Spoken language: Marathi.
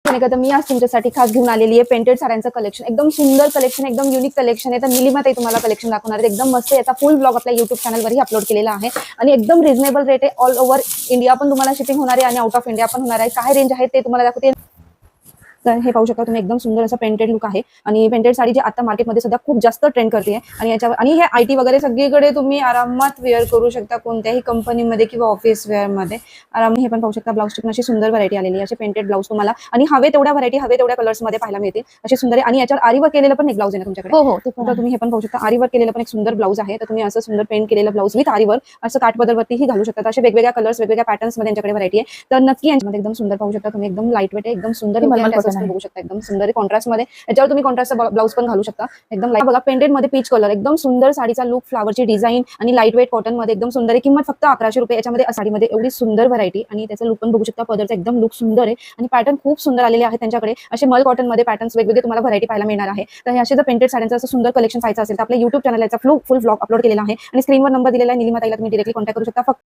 नाही का, तर मी आज तुमच्यासाठी खास घेऊन आलेली आहे पेंटेड साड्यांचं कलेक्शन. एकदम सुंदर कलेक्शन, एकदम युनिक कलेक्शन आहे. तर निलिमाताई तुम्हाला कलेक्शन दाखवणार आहे. एकदम मस्त. याचा फुल ब्लॉग आपल्या युट्यूब चॅनलवरही अपलोड केलेला आहे आणि एकदम रिझनेबल रेट आहे. ऑल ओव्हर इंडिया पण तुम्हाला शिपिंग होणार आहे आणि आउट ऑफ इंडिया पण होणार आहे. काय रेंज आहे ते तुम्हाला दाखवते. तर हे पाहू शकता तुम्ही, एकदम सुंदर असं पेंटेड लुक आहे आणि पेंटेड साडी जी आता मार्केटमध्ये सध्या खूप जास्त ट्रेंड करते आणि याच्यावर आणि हे आयटी वगैरे सगळीकडे तुम्ही आरामात वेअर करू शकता, कोणत्याही कंपनीमध्ये किंवा ऑफिस वेअरमध्ये आरामात. हे पण पाहू शकता, ब्लाउजची पण अशी सुंदर व्हरायटी आलेली आहे. असे पेंटेड ब्लाउज तुम्हाला आणि हवे तेवढ्या व्हरायटी, हवे तेवढ्या कलर्समध्ये पाहायला मिळतील. असे सुंदर आहे आणि याच्यावर आरी वर्क केलेलं पण एक ब्लाउज आहे ना तुमच्याकडे. हो हो, ते पण तर तुम्ही हे पण पाहू शकता, आरी वर्क केलेलं पण एक सुंदर ब्लाउज आहे. तर तुम्ही असं सुंदर पेंट केलेलं ब्लाउज विथ आरी वर्क असं काठपदरवरतीही घालू शकता. असे वेगवेगळ्या कलर्स, वेगवेगळ्या पॅटर्न्स मध्ये यांच्याकडे व्हरायटी आहे. तर नक्की यांच्यामध्ये एकदम सुंदर पाहू शकता तुम्ही, एकदम लाईट वेट आहे, एकदम सुंदर बघू शकता, एकदम सुंदर कॉन्ट्रास्ट मध्ये. याच्यावर तुम्ही कॉन्ट्रास्टचा ब्लाउज पण घालू शकता. एकदम लाईट बघा, पेंटेड मध्ये पीच कलर, एकदम सुंदर साडीचा लुक, फ्लावरची डिझाईन आणि लाईट वेट कॉटन मध्ये एकदम सुंदर आहे. किंमत फक्त 1100 रुपये. याच्यामध्ये साडीमध्ये एवढी सुंदर व्हरायटी आणि त्याचा लुक पण बघू शकता. पदरचा एकदम लुक सुंदर आहे आणि पॅटर्न खूप सुंदर आलेले आहेत त्यांच्याकडे. असे मल कॉटन मध्ये पॅटर्न्स वेगवेगळे तुम्हाला व्हरायटी पाहायला मिळणार आहे. तर हे असे जर पेंटेड साड्यांचं असं सुंदर कलेक्शन पाहायचं असेल तर आपल्या युट्यूब चॅनलला फुल ब्लॉग अपलोड केलेला आहे आणि स्क्रीनवर नंबर दिलेला आहे. निलिमाताईला तुम्ही डायरेक्टली कॉन्टॅक्ट करू शकता. फक्त